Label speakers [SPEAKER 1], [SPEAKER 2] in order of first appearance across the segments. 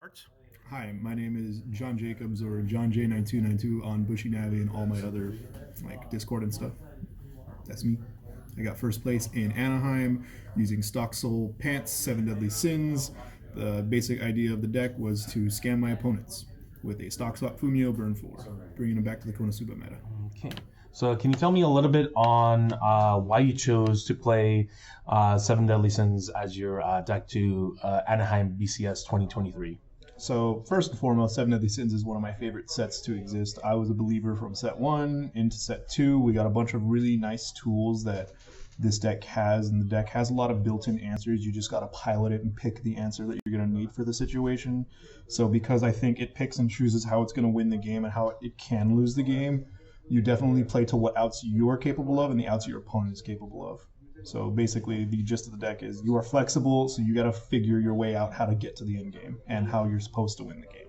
[SPEAKER 1] Art.
[SPEAKER 2] Hi, my name is John Jacobs or John J9292 on Bushy Navi and all my other Discord and stuff. That's me. I got first place in Anaheim using Stock Soul Pants, Seven Deadly Sins. The basic idea of the deck was to scam my opponents with a Stock Swap Fumio Burn 4, bringing them back to the Konosuba meta.
[SPEAKER 1] Okay. So, can you tell me a little bit on why you chose to play Seven Deadly Sins as your deck to Anaheim BCS 2023?
[SPEAKER 2] So, first and foremost, Seven Deadly Sins is one of my favorite sets to exist. I was a believer from set 1 into set 2. We got a bunch of really nice tools that this deck has, and the deck has a lot of built-in answers. You just got to pilot it and pick the answer that you're going to need for the situation. So, because I think it picks and chooses how it's going to win the game and how it can lose the game, you definitely play to what outs you are capable of and the outs your opponent is capable of. So basically, the gist of the deck is you are flexible, so you got to figure your way out how to get to the end game and how you're supposed to win the game.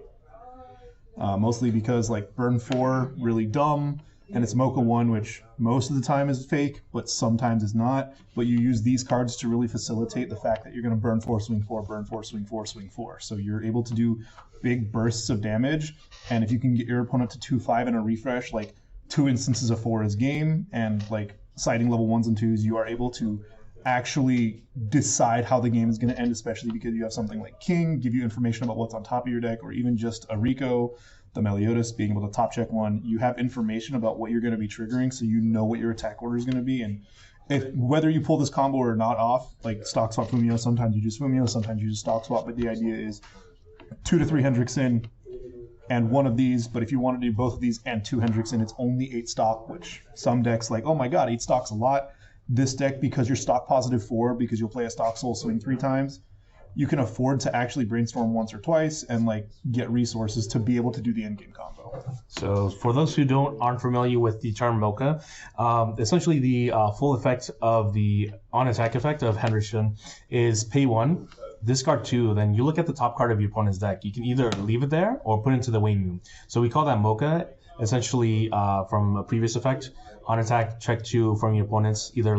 [SPEAKER 2] Mostly because Burn 4, really dumb, and it's Mocha 1, which most of the time is fake, but sometimes is not. But you use these cards to really facilitate the fact that you're going to Burn 4, Swing 4, Burn 4, Swing 4, Swing 4. So you're able to do big bursts of damage, and if you can get your opponent to 2-5 in a refresh, 2 instances of 4 is game, and citing level 1s and 2s, you are able to actually decide how the game is going to end, especially because you have something like King, give you information about what's on top of your deck, or even just a Rico, the Meliodas, being able to top check one. You have information about what you're going to be triggering, so you know what your attack order is going to be, and whether you pull this combo or not off, like stock swap Fumio, sometimes you just Fumio, sometimes you just stock swap, but the idea is 2 to 3 Hendrickson, and one of these, but if you want to do both of these and 2 Hendrickson, it's only 8 stock, which some decks oh my god, 8 stock's a lot. This deck, because you're stock positive 4, because you'll play a stock soul swing 3 times, you can afford to actually brainstorm once or twice and get resources to be able to do the endgame combo.
[SPEAKER 1] So, for those who aren't familiar with the term Mocha, essentially the full effect of the on-attack effect of Henderson is pay 1, discard 2, then you look at the top card of your opponent's deck. You can either leave it there or put it into the waiting room. So we call that Mocha, essentially from a previous effect. On attack, check 2 from your opponents, either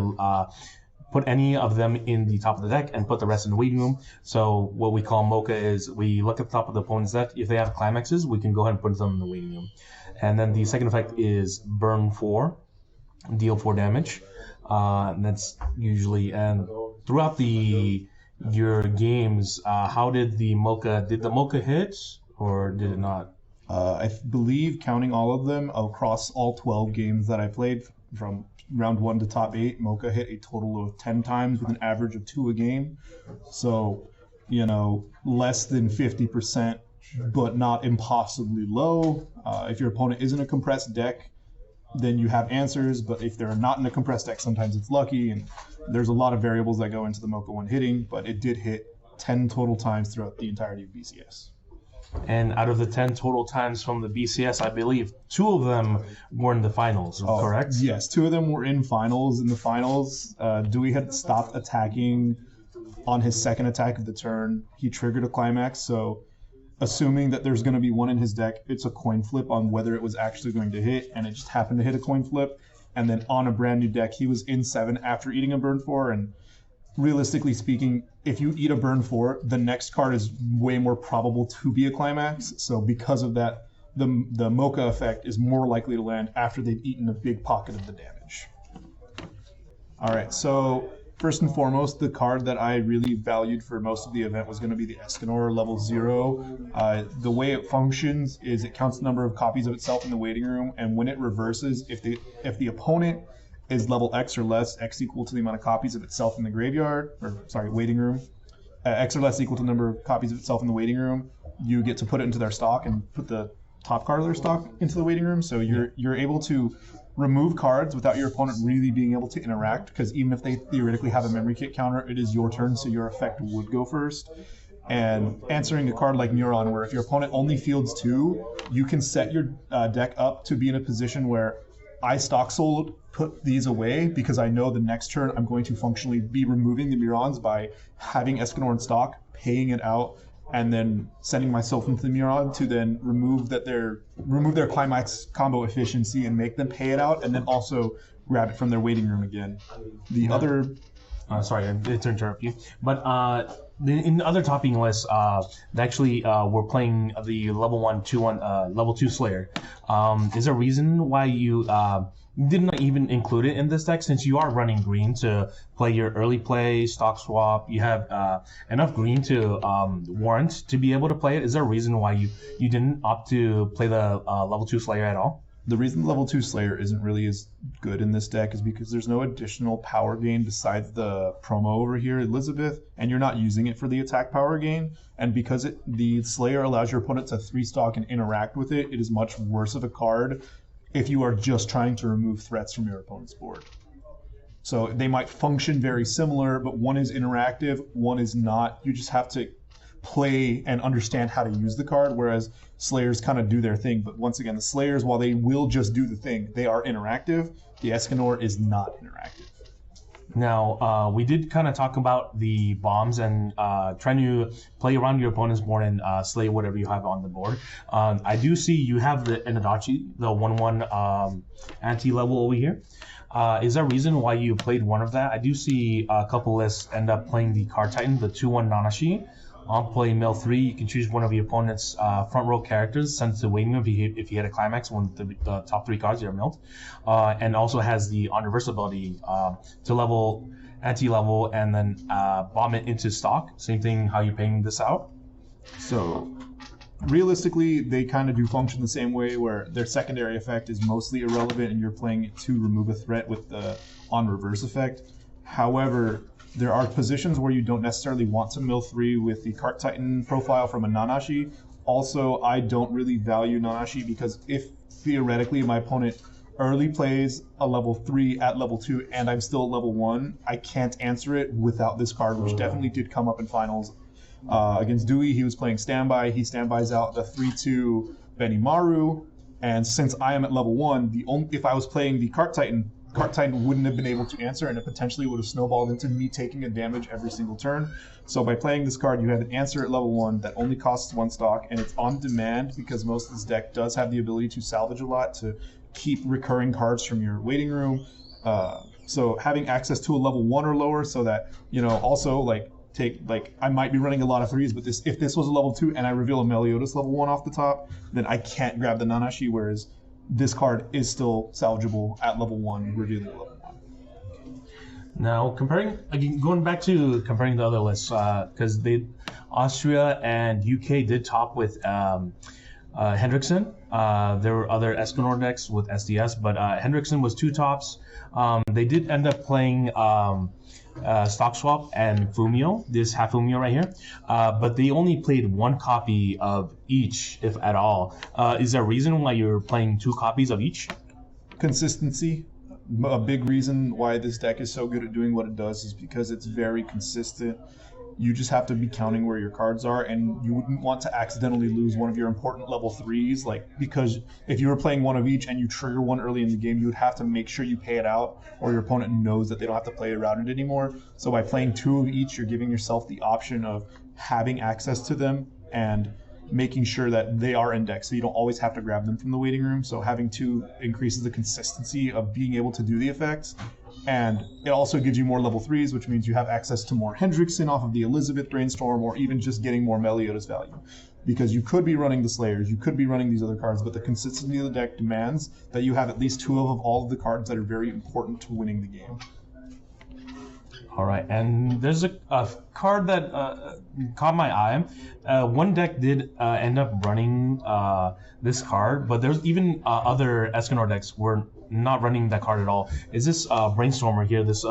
[SPEAKER 1] put any of them in the top of the deck and put the rest in the waiting room. So what we call Mocha is we look at the top of the opponent's deck. If they have climaxes, we can go ahead and put them in the waiting room. And then the second effect is Burn 4, deal 4 damage. And that's usually, and throughout your games, how did the Mocha hit or did it not?
[SPEAKER 2] I believe, counting all of them across all 12 games that I played from round 1 to top 8, Mocha hit a total of 10 times with an average of 2 a game. So, less than 50%, but not impossibly low. If your opponent is in a compressed deck, then you have answers, but if they're not in a compressed deck, sometimes it's lucky, and there's a lot of variables that go into the Mocha 1 hitting, but it did hit 10 total times throughout the entirety of BCS.
[SPEAKER 1] And out of the 10 total times from the BCS, I believe 2 of them were in the finals, correct?
[SPEAKER 2] Yes, 2 of them were in finals. In the finals, Dewey had stopped attacking on his second attack of the turn. He triggered a climax, so assuming that there's going to be one in his deck, it's a coin flip on whether it was actually going to hit, and it just happened to hit a coin flip. And then on a brand new deck, he was in 7 after eating a Burn 4, and realistically speaking, if you eat a Burn 4, the next card is way more probable to be a climax. So because of that, the Mocha effect is more likely to land after they've eaten a big pocket of the damage. All right, so first and foremost, the card that I really valued for most of the event was going to be the Escanor level 0. The way it functions is it counts the number of copies of itself in the waiting room, and when it reverses, if the opponent is level X or less, X equal to the amount of copies of itself in the graveyard, waiting room, X or less equal to the number of copies of itself in the waiting room, you get to put it into their stock and put the top card of their stock into the waiting room. So you're able to remove cards without your opponent really being able to interact, because even if they theoretically have a memory kit counter, it is your turn, so your effect would go first. And answering a card like Neuron, where if your opponent only fields 2, you can set your deck up to be in a position where I stock sold, put these away, because I know the next turn I'm going to functionally be removing the Murons by having Escanor in stock, paying it out, and then sending myself into the Muron to then remove their climax combo efficiency and make them pay it out, and then also grab it from their waiting room again. The other
[SPEAKER 1] Sorry, I did to interrupt you. But in other topping lists, actually we're playing the level 1, 2, 1, level 2 Slayer. Is there a reason why you did not even include it in this deck, since you are running green to play your early play, stock swap? You have enough green to warrant to be able to play it. Is there a reason why you didn't opt to play the level 2 Slayer at all?
[SPEAKER 2] The reason the level 2 Slayer isn't really as good in this deck is because there's no additional power gain besides the promo over here, Elizabeth, and you're not using it for the attack power gain. And because the Slayer allows your opponent to 3-stock and interact with it, it is much worse of a card if you are just trying to remove threats from your opponent's board. So they might function very similar, but one is interactive, one is not. You just have to play and understand how to use the card, whereas Slayers kind of do their thing. But once again, the Slayers, while they will just do the thing, they are interactive. The Escanor is not interactive.
[SPEAKER 1] Now, we did kind of talk about the bombs and trying to play around your opponent's board and slay whatever you have on the board. I do see you have the Enadachi, the 1/1 anti-level over here. Is there a reason why you played one of that? I do see a couple lists end up playing the Card Titan, the 2/1 Nanashi. On play mill 3, you can choose one of your opponent's front row characters, send it to waiting room if you hit a climax when the top 3 cards are milled, and also has the on reverse ability to level, anti-level, and then bomb it into stock. Same thing how you're paying this out.
[SPEAKER 2] So realistically, they kind of do function the same way, where their secondary effect is mostly irrelevant and you're playing it to remove a threat with the on reverse effect. However, there are positions where you don't necessarily want to mill 3 with the Cart Titan profile from a Nanashi. Also, I don't really value Nanashi because if theoretically my opponent early plays a level 3 at level 2 and I'm still at level 1, I can't answer it without this card, which definitely did come up in finals. Against Dewey, he was playing standby. He standbys out the 3/2 Benimaru, and since I am at level 1, if I was playing the Cart Titan wouldn't have been able to answer, and it potentially would have snowballed into me taking a damage every single turn. So by playing this card, you have an answer at level 1 that only costs 1 stock, and it's on demand because most of this deck does have the ability to salvage a lot to keep recurring cards from your waiting room. So having access to a level 1 or lower, so that, also I might be running a lot of 3s, but if this was a level 2 and I reveal a Meliodas level 1 off the top, then I can't grab the Nanashi, whereas this card is still salvageable at level 1, revealing level 1.
[SPEAKER 1] Now, going back to comparing the other lists, because Austria and UK did top with Hendrickson. There were other Escanor decks with SDS, but Hendrickson was 2 tops. They did end up playing Stock Swap and Fumio, this half Fumio right here, but they only played 1 copy of each, if at all. Is there a reason why you're playing 2 copies of each?
[SPEAKER 2] Consistency. A big reason why this deck is so good at doing what it does is because it's very consistent. You just have to be counting where your cards are, and you wouldn't want to accidentally lose one of your important level 3s, because if you were playing one of each and you trigger one early in the game, you would have to make sure you pay it out, or your opponent knows that they don't have to play around it anymore. So by playing 2 of each, you're giving yourself the option of having access to them and making sure that they are indexed, so you don't always have to grab them from the waiting room. So having 2 increases the consistency of being able to do the effects. And it also gives you more level 3s, which means you have access to more Hendrickson off of the Elizabeth Brainstorm, or even just getting more Meliodas value. Because you could be running the Slayers, you could be running these other cards, but the consistency of the deck demands that you have at least 2 of all of the cards that are very important to winning the game.
[SPEAKER 1] All right, and there's a card that caught my eye. One deck did end up running this card, but there's even other Escanor decks were not running that card at all. Is this Brainstormer here, this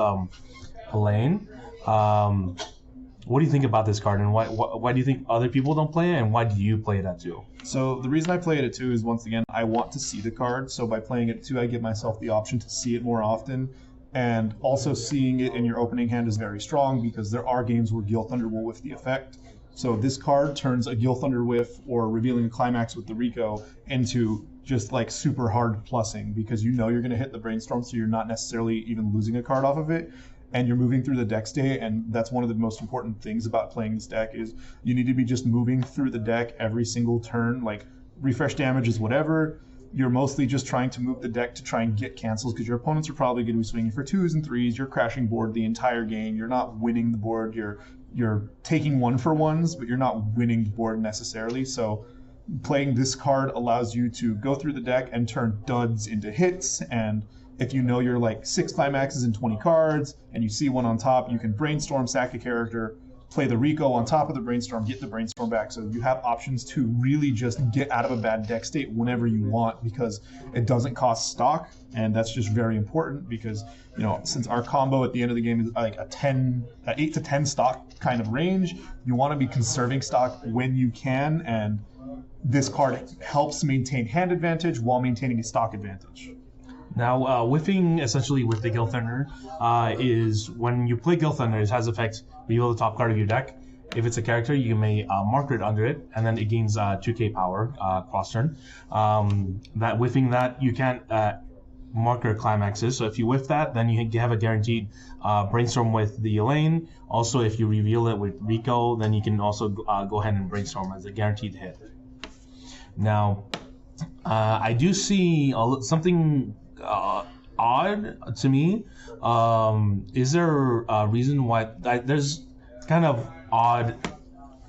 [SPEAKER 1] Helene? What do you think about this card, and why do you think other people don't play it, and why do you play it at 2?
[SPEAKER 2] So the reason I play it at 2 is, once again, I want to see the card, so by playing it at 2, I give myself the option to see it more often. And also seeing it in your opening hand is very strong, because there are games where Gil Thunder will whiff the effect. So this card turns a Gil Thunder whiff or revealing a climax with the Rico into just super hard plussing, because you're going to hit the Brainstorm, so you're not necessarily even losing a card off of it. And you're moving through the deck state, and that's one of the most important things about playing this deck is you need to be just moving through the deck every single turn. Refresh damage is whatever. You're mostly just trying to move the deck to try and get cancels, because your opponents are probably going to be swinging for 2s and 3s. You're crashing board the entire game. You're not winning the board. You're you're taking 1-for-1s, but you're not winning the board necessarily. So playing this card allows you to go through the deck and turn duds into hits. And if you know you're like 6 climaxes and 20 cards, and you see one on top, you can brainstorm, sack a character, play the Rico on top of the brainstorm, get the brainstorm back. So you have options to really just get out of a bad deck state whenever you want, because it doesn't cost stock, and that's just very important because, you know, since our combo at the end of the game is like a 8 to 10 stock kind of range, you want to be conserving stock when you can, and this card helps maintain hand advantage while maintaining a stock advantage.
[SPEAKER 1] Now, whiffing essentially with the Guild Thunder is when you play Guild Thunder, it has effect reveal the top card of your deck. If it's a character, you may marker it under it, and then it gains 2k power cross turn. That whiffing that, you can't marker climaxes. So if you whiff that, then you have a guaranteed brainstorm with the Elaine. Also, if you reveal it with Rico, then you can also go ahead and brainstorm as a guaranteed hit. Now, I do see something odd to me. Is there a reason why there's kind of odd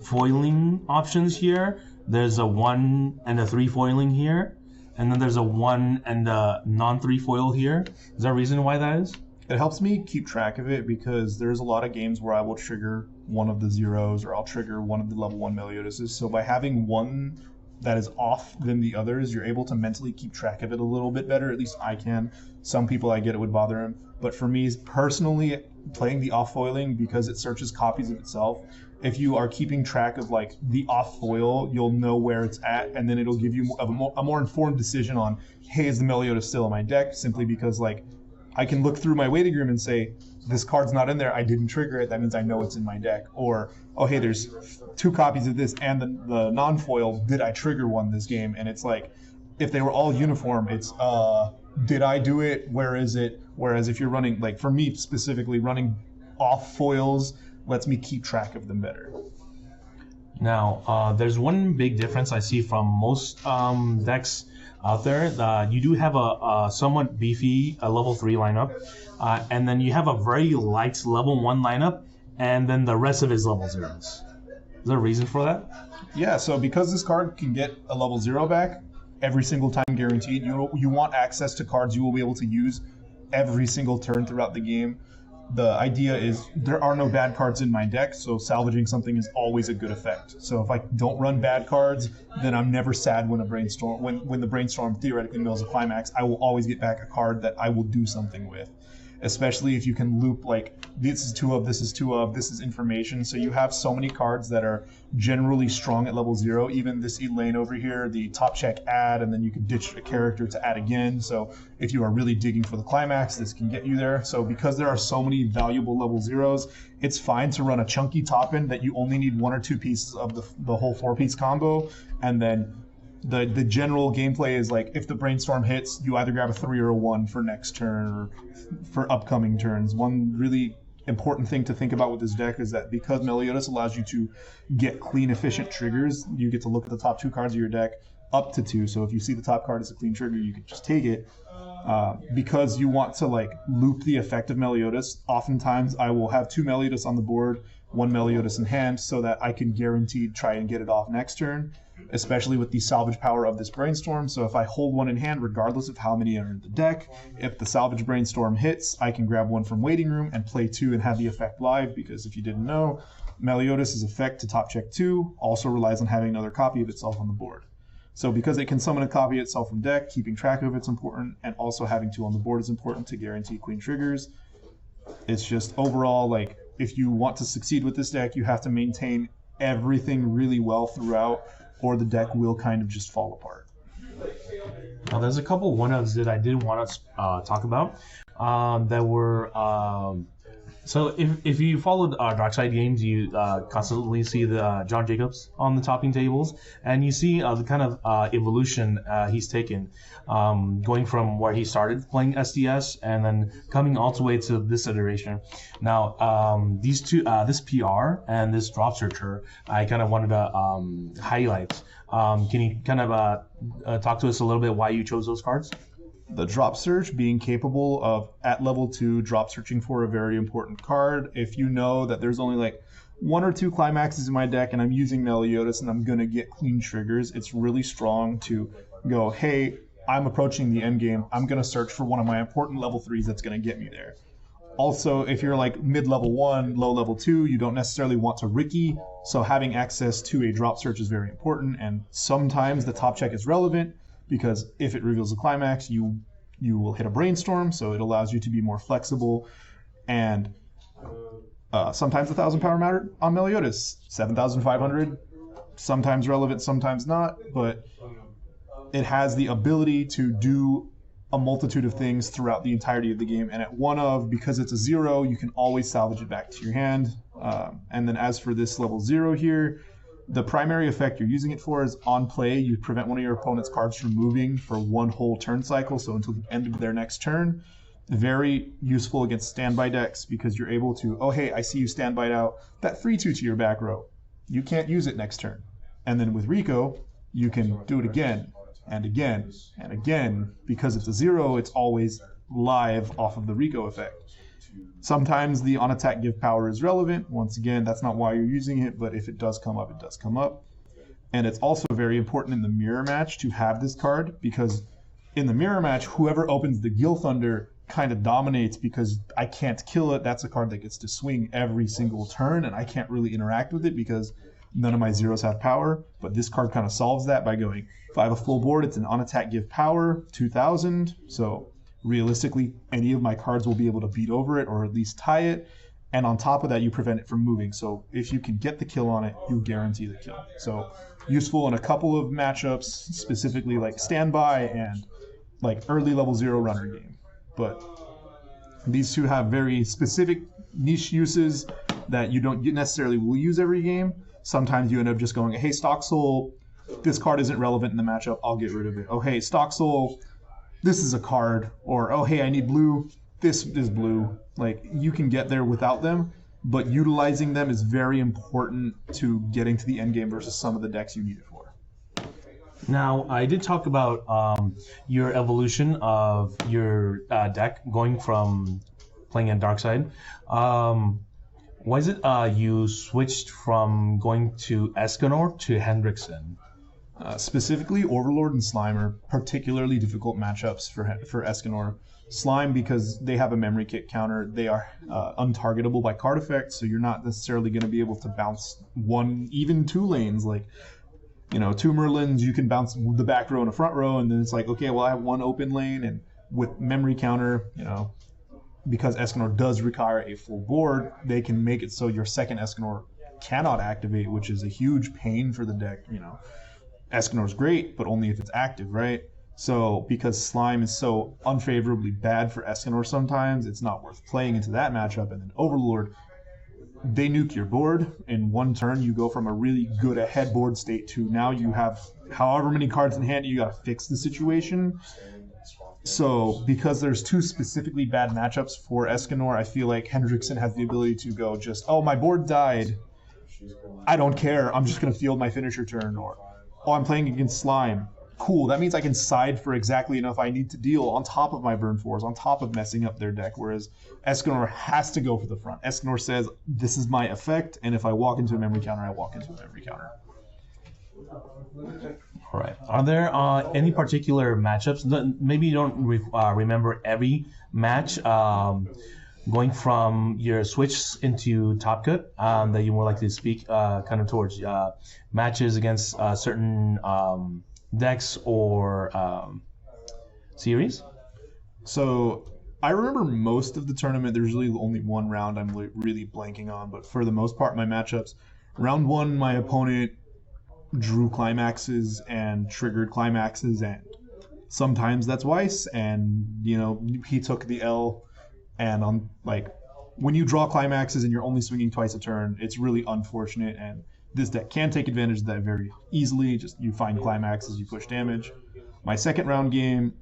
[SPEAKER 1] foiling options here? There's a 1 and a 3 foiling here, and then there's a 1 and a non-3 foil here. Is there a reason why that is?
[SPEAKER 2] It helps me keep track of it because there's a lot of games where I will trigger one of the zeros, or I'll trigger one of the level 1 Meliodases. So by having one that is off than the others, you're able to mentally keep track of it a little bit better. At least I can. Some people, I get it would bother them, but for me personally, playing the off foiling, because it searches copies of itself, if you are keeping track of like the off foil, you'll know where it's at, and then it'll give you a more informed decision on, hey, is the Meliodas still in my deck? Simply because like I can look through my waiting room and say, this card's not in there, I didn't trigger it, that means I know it's in my deck. Or, oh hey, there's 2 copies of this and the non-foil, did I trigger one this game? And it's like, if they were all uniform, it's did I do it, where is it? Whereas if you're running, like for me specifically, running off foils lets me keep track of them better.
[SPEAKER 1] Now, there's one big difference I see from most decks out there. You do have a somewhat beefy level 3 lineup, and then you have a very light level 1 lineup, and then the rest of it is level 0s. Is there a reason for that?
[SPEAKER 2] Yeah, so because this card can get a level 0 back every single time guaranteed, you want access to cards you will be able to use every single turn throughout the game. The idea is there are no bad cards in my deck, so salvaging something is always a good effect. So if I don't run bad cards, then I'm never sad when the brainstorm theoretically mills a climax. I will always get back a card that I will do something with. Especially if you can loop like this is 2 of, this is 2 of, this is information. So you have so many cards that are generally strong at level 0. Even this Elaine over here, the top check add, and then you can ditch a character to add again. So if you are really digging for the climax, this can get you there. So because there are so many valuable level 0s, it's fine to run a chunky top end that you only need 1 or 2 pieces of the whole 4-piece combo, and then the general gameplay is like, if the brainstorm hits, you either grab a 3 or a 1 for next turn or for upcoming turns. One really important thing to think about with this deck is that because Meliodas allows you to get clean, efficient triggers, you get to look at the top 2 cards of your deck up to 2. So if you see the top card is a clean trigger, you can just take it. Because you want to like loop the effect of Meliodas, oftentimes I will have 2 Meliodas on the board, 1 Meliodas in hand, so that I can guaranteed try and get it off next turn, especially with the salvage power of this brainstorm. So if I hold 1 in hand, regardless of how many are in the deck, if the salvage brainstorm hits, I can grab 1 from waiting room and play 2 and have the effect live, because if you didn't know, Meliodas' effect to top check 2 also relies on having another copy of itself on the board. So because it can summon a copy of itself from deck, keeping track of it's important, and also having 2 on the board is important to guarantee clean triggers. It's just overall, like, if you want to succeed with this deck, you have to maintain everything really well throughout, or the deck will kind of just fall apart.
[SPEAKER 1] Now, there's a couple one-ups that I did want to talk about that were... So if you followed Darkside Games, you constantly see the John Jacobs on the topping tables, and you see the kind of evolution he's taken, going from where he started playing SDS and then coming all the way to this iteration. Now, these two, this PR and this Drop Searcher, I kind of wanted to highlight. Can you kind of talk to us a little bit why you chose those cards?
[SPEAKER 2] The drop search, being capable of, at level 2, drop searching for a very important card. If you know that there's only like 1 or 2 climaxes in my deck and I'm using Meliodas and I'm going to get clean triggers, it's really strong to go, hey, I'm approaching the end game. I'm going to search for one of my important level 3s that's going to get me there. Also, if you're like mid-level 1, low-level 2, you don't necessarily want to Ricky, so having access to a drop search is very important, and sometimes the top check is relevant because if it reveals a climax, you will hit a brainstorm, so it allows you to be more flexible, and sometimes 1,000 power matter on Meliodas, 7,500, sometimes relevant, sometimes not, but it has the ability to do a multitude of things throughout the entirety of the game, and at one of, because it's a 0, you can always salvage it back to your hand. And then as for this level 0 here, the primary effect you're using it for is on play, you prevent one of your opponent's cards from moving for one whole turn cycle, so until the end of their next turn. Very useful against standby decks because you're able to, oh hey, I see you standby out that 3/2 to your back row. You can't use it next turn. And then with Rico, you can do it again and again and again. Because it's a 0, it's always live off of the Rico effect. Sometimes the on attack give power is relevant. Once again, that's not why you're using it, but if it does come up, it does come up. And it's also very important in the mirror match to have this card, because in the mirror match, whoever opens the Gil Thunder kind of dominates because I can't kill it. That's a card that gets to swing every single turn, and I can't really interact with it because none of my 0s have power. But this card kind of solves that by going, if I have a full board, it's an on attack give power, 2,000. So realistically, any of my cards will be able to beat over it or at least tie it. And on top of that, you prevent it from moving. So if you can get the kill on it, you guarantee the kill. So useful in a couple of matchups, specifically like standby and like early level 0 runner game. But these two have very specific niche uses that you don't necessarily will use every game. Sometimes you end up just going, hey, Stock Soul, this card isn't relevant in the matchup, I'll get rid of it. Oh, hey, Stock Soul, this is a card. Or, oh, hey, I need blue, this is blue. Like, you can get there without them, but utilizing them is very important to getting to the end game versus some of the decks you need it for.
[SPEAKER 1] Now, I did talk about your evolution of your deck going from playing in Dark Side. Why is it you switched from going to Escanor to Hendrickson?
[SPEAKER 2] Specifically, Overlord and Slime are particularly difficult matchups for Escanor. Slime, because they have a memory kit counter, they are untargetable by card effects, so you're not necessarily going to be able to bounce one, even 2 lanes. Like, 2 Merlins, you can bounce the back row and a front row, and then it's like, okay, well, I have 1 open lane, and with memory counter, because Escanor does require a full board, they can make it so your second Escanor cannot activate, which is a huge pain for the deck. Escanor's great, but only if it's active, right? So because Slime is so unfavorably bad for Escanor sometimes, it's not worth playing into that matchup. And then Overlord, they nuke your board. In 1 turn, you go from a really good ahead board state to now you have however many cards in hand, you got to fix the situation. So because there's 2 specifically bad matchups for Escanor, I feel like Hendrickson has the ability to go just, oh, my board died. I don't care. I'm just going to field my finisher turn. Or, oh, I'm playing against Slime. Cool, that means I can side for exactly enough I need to deal on top of my burn 4s, on top of messing up their deck, whereas Escanor has to go for the front. Escanor says, this is my effect, and if I walk into a memory counter, I walk into a memory counter.
[SPEAKER 1] All right. Are there any particular matchups? Maybe you don't remember every match going from your switch into Top Cut that you would like to speak kind of towards matches against certain decks or series?
[SPEAKER 2] So I remember most of the tournament. There's really only 1 round I'm really blanking on, but for the most part, my matchups, round 1, my opponent drew climaxes and triggered climaxes, and sometimes that's Weiss, and he took the L. And on when you draw climaxes and you're only swinging twice a turn, it's really unfortunate, and this deck can take advantage of that very easily. Just you find climaxes, you push damage. My second round game,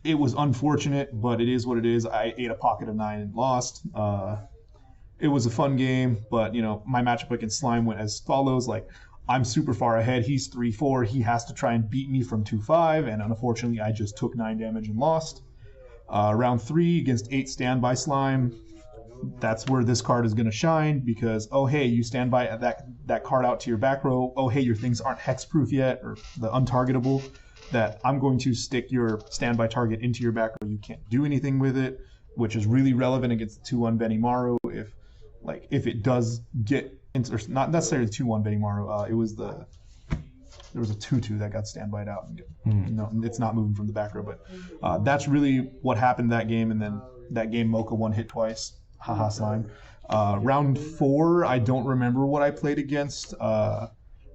[SPEAKER 2] it was unfortunate, but it is what it is. I ate a pocket of 9 and lost. It was a fun game, but my matchup against Slime went as follows. I'm super far ahead. He's 3-4. He has to try and beat me from 2-5, and unfortunately, I just took 9 damage and lost. Round 3 against 8 standby Slime. that's where this card is going to shine because, oh, hey, you stand by that card out to your back row. Oh, hey, your things aren't hexproof yet or the untargetable. That I'm going to stick your standby target into your back row. You can't do anything with it, which is really relevant against the 2-1 Benimaru. If it does get into, not necessarily 2-1 Benimaru. There was a 2-2 that got standbyed out. No, it's not moving from the back row, but that's really what happened that game. And then that game, Mocha one hit twice. Haha, slime. Round 4, I don't remember what I played against.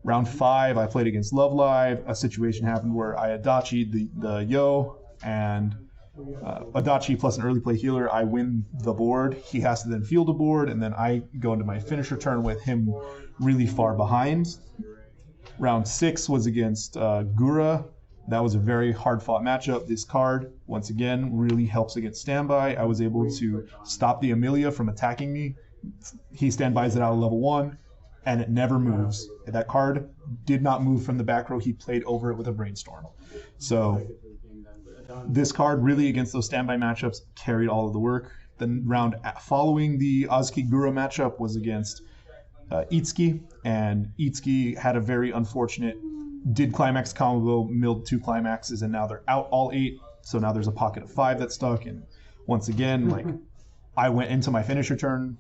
[SPEAKER 2] Round 5, I played against Love Live. A situation happened where I Adachi'd the Yo, and Adachi plus an early play healer, I win the board. He has to then field a board, and then I go into my finisher turn with him really far behind. Round 6 was against Gura. That was a very hard-fought matchup. This card, once again, really helps against standby. I was able to stop the Amelia from attacking me. He standbys it out of level 1. And it never moves. That card did not move from the back row. He played over it with a Brainstorm. So this card really against those standby matchups carried all of the work. The round following the Ozki-Gura matchup was against Itsuki, and Itsuki had a very unfortunate did climax combo, milled 2 climaxes, and now they're out all 8. So now there's a pocket of 5 that's stuck. And once again, I went into my finisher turn.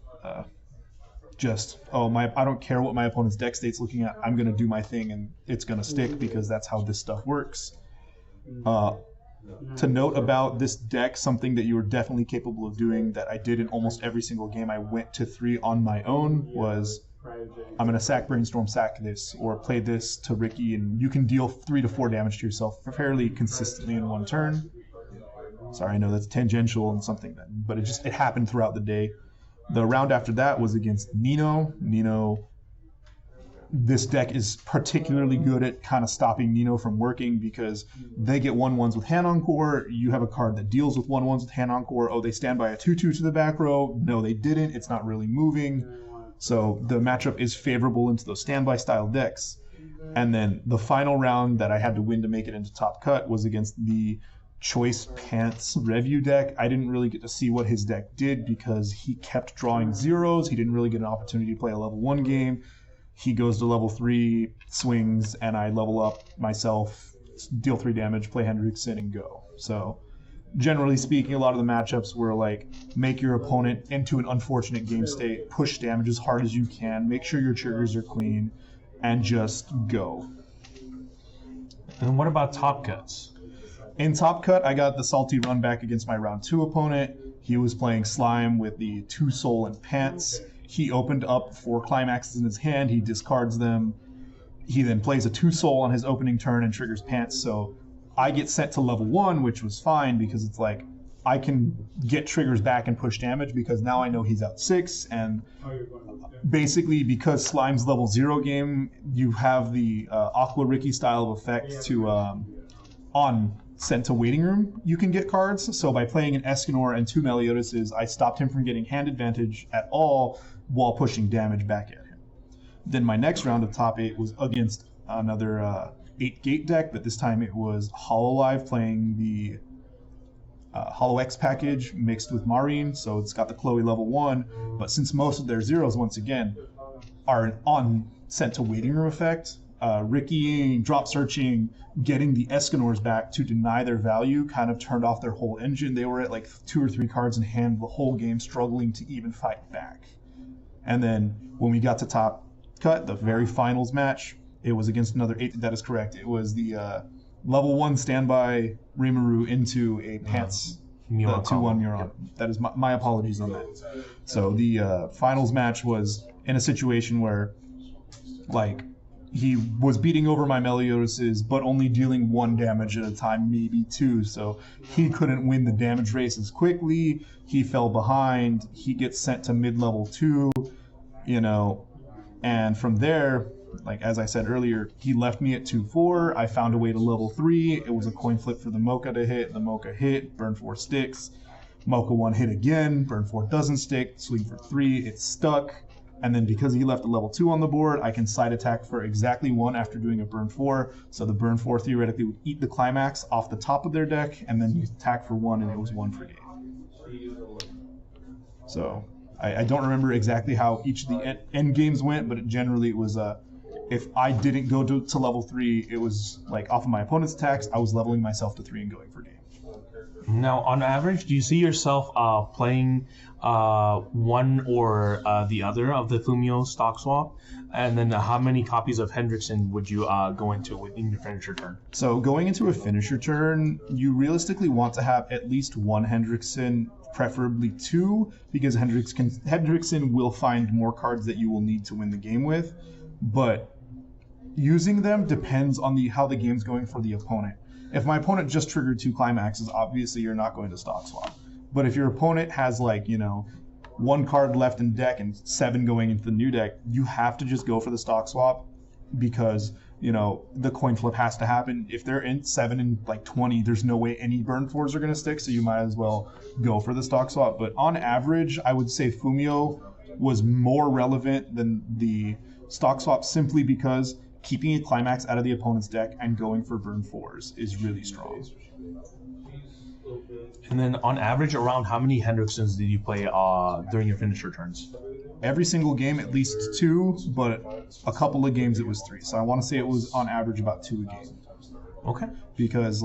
[SPEAKER 2] I don't care what my opponent's deck state's looking at. I'm going to do my thing, and it's going to stick because that's how this stuff works. To note about this deck, something that you were definitely capable of doing that I did in almost every single game I went to 3 on my own was I'm going to sack Brainstorm, sack this, or play this to Ricky, and you can deal 3 to 4 damage to yourself fairly consistently in one turn. Sorry, I know that's tangential and something, but it happened throughout the day. The round after that was against Nino. This deck is particularly good at kind of stopping Nino from working because they get 1/1s with Hand Encore. You have a card that deals with 1/1s with Hand Encore. Oh, they stand by a 2/2 to the back row. No, they didn't. It's not really moving. So the matchup is favorable into those standby style decks. And then the final round that I had to win to make it into top cut was against the Choice Pants Review deck. I didn't really get to see what his deck did because he kept drawing zeros. He didn't really get an opportunity to play a level 1 game. He goes to level 3, swings, and I level up myself, deal 3 damage, play Hendrickson, and go. So generally speaking, a lot of the matchups were like make your opponent into an unfortunate game state, push damage as hard as you can, make sure your triggers are clean, and just go.
[SPEAKER 1] And what about top cuts?
[SPEAKER 2] In top cut, I got the salty run back against my round 2 opponent. He was playing Slime with the 2 Soul and Pants. He opened up 4 climaxes in his hand. He discards them. He then plays a 2 Soul on his opening turn and triggers Pants. So I get sent to level 1, which was fine because it's like I can get triggers back and push damage because now I know he's out 6. And basically, because Slime's level 0 game, you have the Aqua Ricky style of effect to on sent to waiting room, you can get cards. So by playing an Escanor and 2 Meliodases, I stopped him from getting hand advantage at all while pushing damage back at him. Then my next round of top 8 was against another 8-gate deck, but this time it was Hololive playing the Holo X package mixed with Marine, so it's got the Chloe level 1, but since most of their zeros, once again, are on sent to waiting room effect, Ricky drop searching, getting the Escanors back to deny their value kind of turned off their whole engine. They were at like 2 or 3 cards in hand the whole game, struggling to even fight back. And then when we got to top cut, the very finals match, it was against another 8. That is correct. It was the level 1 standby Rimuru into a Pants 2-1 Muron. That is my apologies on that. So the finals match was in a situation where like he was beating over my Meliodases, but only dealing 1 damage at a time, maybe 2. So he couldn't win the damage race as quickly. He fell behind. He gets sent to mid-level 2, and from there, like as I said earlier, he left me at 2-4. I found a way to level 3. It was a coin flip for the Mocha to hit. The Mocha hit, burn 4 sticks. Mocha 1 hit again, burn 4 doesn't stick, swing for 3, it's stuck. And then because he left a level 2 on the board, I can side attack for exactly 1 after doing a burn 4. So the burn 4 theoretically would eat the climax off the top of their deck, and then you attack for 1, and it was 1 for game. So I don't remember exactly how each of the end games went, but generally it was if I didn't go to level 3, it was like off of my opponent's attacks, I was leveling myself to 3 and going for game.
[SPEAKER 1] Now, on average, do you see yourself playing one or the other of the Fumio stock swap? And then how many copies of Hendrickson would you go into in your finisher turn?
[SPEAKER 2] So going into a finisher turn, you realistically want to have at least one Hendrickson, preferably 2, because Hendrickson will find more cards that you will need to win the game with. But using them depends on how the game's going for the opponent. If my opponent just triggered 2 climaxes, obviously you're not going to stock swap. But if your opponent has 1 card left in deck and 7 going into the new deck, you have to just go for the stock swap because, the coin flip has to happen. If they're in 7 and 20, there's no way any burn 4s are going to stick, so you might as well go for the stock swap. But on average, I would say Fumio was more relevant than the stock swap simply because keeping a climax out of the opponent's deck and going for burn 4s is really strong.
[SPEAKER 1] And then on average, around how many Hendricksons did you play during your finisher turns?
[SPEAKER 2] Every single game, at least 2, but a couple of games it was 3. So I want to say it was on average about 2 a game.
[SPEAKER 1] Okay.
[SPEAKER 2] Because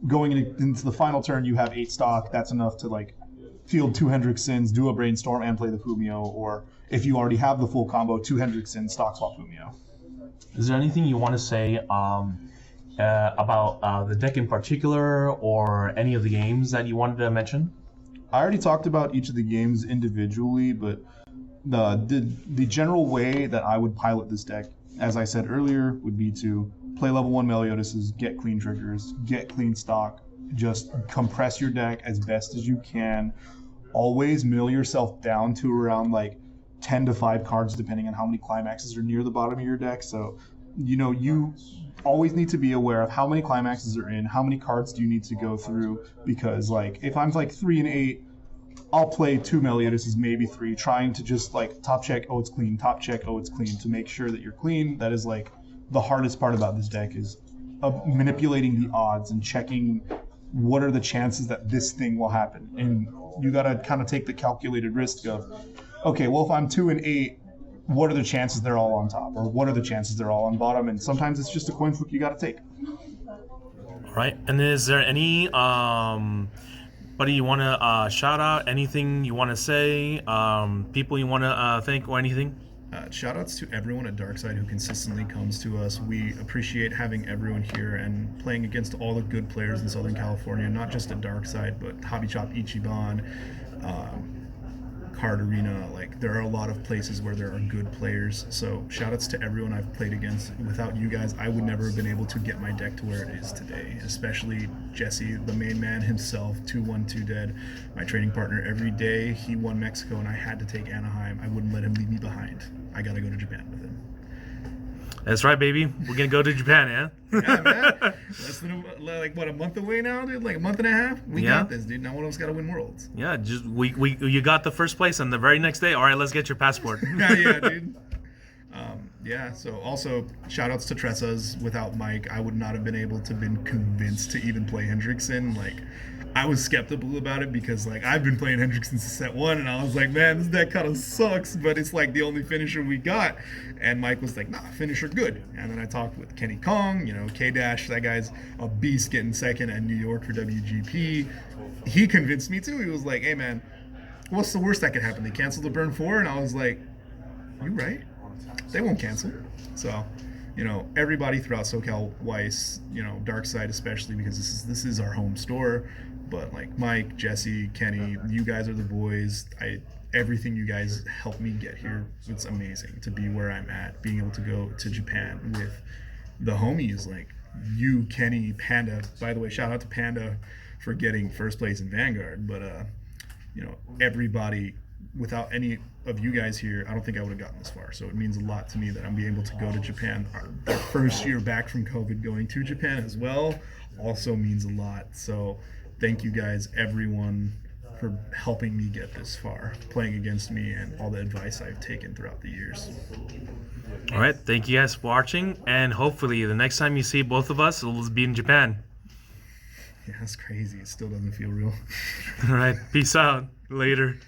[SPEAKER 2] going into the final turn, you have 8 stock. That's enough to field 2 Hendricksons, do a brainstorm, and play the Fumio. Or if you already have the full combo, 2 Hendricksons, stock swap Fumio.
[SPEAKER 1] Is there anything you want to say about the deck in particular or any of the games that you wanted to mention?
[SPEAKER 2] I already talked about each of the games individually, but the general way that I would pilot this deck, as I said earlier, would be to play level 1 Meliodases, get clean triggers, get clean stock, just compress your deck as best as you can. Always mill yourself down to around 10 to 5 cards depending on how many climaxes are near the bottom of your deck. So, you always need to be aware of how many climaxes are in, how many cards do you need to go through, because if I'm 3 and 8, I'll play 2 Meliodases, maybe 3, trying to just top check, oh it's clean, top check, oh it's clean, to make sure that you're clean. That is the hardest part about this deck is manipulating the odds and checking what are the chances that this thing will happen. And you gotta kind of take the calculated risk of, okay, well, if I'm 2 and 8, what are the chances they're all on top? Or what are the chances they're all on bottom? And sometimes it's just a coin flip you got to take.
[SPEAKER 1] All right. And is there any buddy you want to shout out? Anything you want to say? People you want to thank or anything?
[SPEAKER 2] Shout outs to everyone at Darkside who consistently comes to us. We appreciate having everyone here and playing against all the good players in Southern California, not just at Darkside, but Hobby Shop Ichiban, Card Arena. There are a lot of places where there are good players. So shout outs to everyone I've played against. Without you guys, I would never have been able to get my deck to where it is today. Especially Jesse, the main man himself, 2-1-2 dead. My training partner every day. He won Mexico and I had to take Anaheim. I wouldn't let him leave me behind. I gotta go to Japan with him.
[SPEAKER 1] That's right, baby. We're gonna go to Japan, yeah?
[SPEAKER 2] Yeah, man. Less than a month away now, dude. A month and a half. We got this, dude. Now one of us gotta win Worlds.
[SPEAKER 1] Yeah, just you got the first place, and the very next day, all right, let's get your passport.
[SPEAKER 2] Yeah, dude. So also shout outs to Tressa's. Without Mike, I would not have been able to been convinced to even play Hendrickson. I was skeptical about it because I've been playing Hendrickson since set 1 and I was like, man, this deck kind of sucks, but it's the only finisher we got. And Mike was like, nah, finisher good. And then I talked with Kenny Kong, K-Dash, that guy's a beast getting second at New York for WGP. He convinced me too. He was like, hey man, what's the worst that could happen? They cancel the burn 4? And I was like, you right? They won't cancel. So, everybody throughout SoCal Weiss, Darkside especially, because this is our home store. But Mike, Jesse, Kenny, you guys are the boys. Everything you guys helped me get here. It's amazing to be where I'm at, being able to go to Japan with the homies you, Kenny, Panda. By the way, shout out to Panda for getting first place in Vanguard. But everybody, without any of you guys here, I don't think I would have gotten this far. So it means a lot to me that I'm being able to go to Japan. Our first year back from COVID, going to Japan as well, also means a lot. So thank you guys, everyone, for helping me get this far, playing against me, and all the advice I've taken throughout the years.
[SPEAKER 1] All right, thank you guys for watching, and hopefully the next time you see both of us, it'll be in Japan.
[SPEAKER 2] Yeah, that's crazy. It still doesn't feel real.
[SPEAKER 1] All right, peace out. Later.